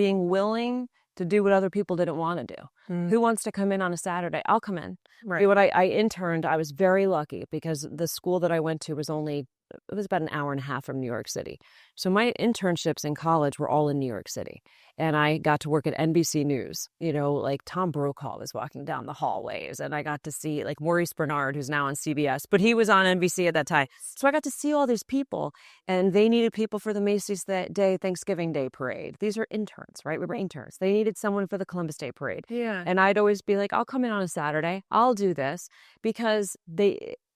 being willing to do what other people didn't want to do. Who wants to come in on a Saturday? I'll come in. Right. When I interned, I was very lucky because the school that I went to was about an hour and a half from New York City. So my internships in college were all in New York City. And I got to work at NBC News. Like Tom Brokaw was walking down the hallways. And I got to see like Maurice Bernard, who's now on CBS, but he was on NBC at that time. So I got to see all these people, and they needed people for the Macy's Day Thanksgiving Day parade. These are interns, right? We were interns. They needed someone for the Columbus Day parade. Yeah. And I'd always be like, I'll come in on a Saturday. I'll do this because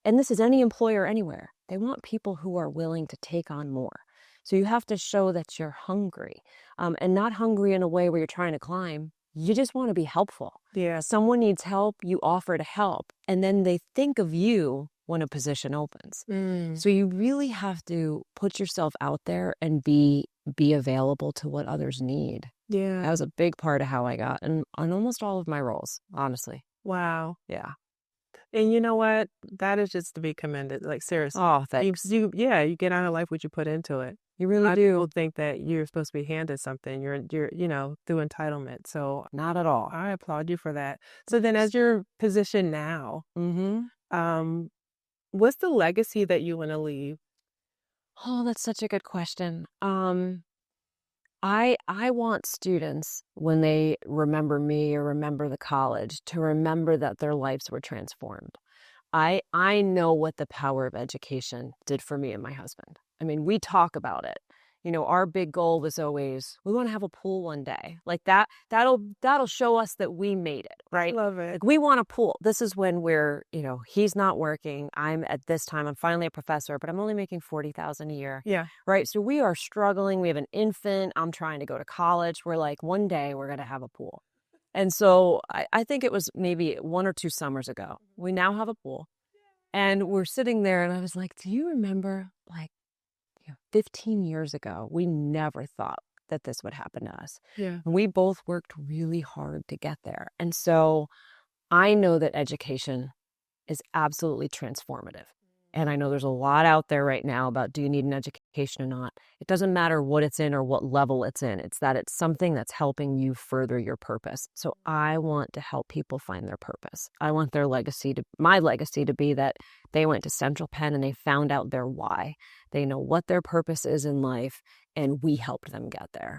and this is any employer anywhere. They want people who are willing to take on more. So you have to show that you're hungry, and not hungry in a way where you're trying to climb. You just want to be helpful. Yeah. Someone needs help, you offer to help, and then they think of you when a position opens. So you really have to put yourself out there and be available to what others need. Yeah. That was a big part of how I got on almost all of my roles, honestly. Wow. Yeah. And you know what? That is just to be commended. Like, seriously. Oh, thanks. You get out of life what you put into it. You really I do. People think that you're supposed to be handed something. You're through entitlement. So Not at all. I applaud you for that. So then, as your position now, what's the legacy that you want to leave? Oh, that's such a good question. I want students, when they remember me or remember the college, to remember that their lives were transformed. I know what the power of education did for me and my husband. I mean, we talk about it. Our big goal was always, we want to have a pool one day. Like that'll show us that we made it, right? Love it. Like we want a pool. This is when he's not working. I'm finally a professor, but I'm only making $40,000 a year. Yeah. Right. So we are struggling. We have an infant. I'm trying to go to college. We're like, one day we're going to have a pool. And so I think it was maybe 1 or 2 summers ago. We now have a pool, and we're sitting there, and I was like, do you remember 15 years ago, we never thought that this would happen to us. Yeah. And we both worked really hard to get there. And so I know that education is absolutely transformative. And I know there's a lot out there right now about, do you need an education or not? It doesn't matter what it's in or what level it's in. It's that it's something that's helping you further your purpose. So I want to help people find their purpose. I want my legacy to be that they went to Central Penn and they found out their why. They know what their purpose is in life, and we helped them get there.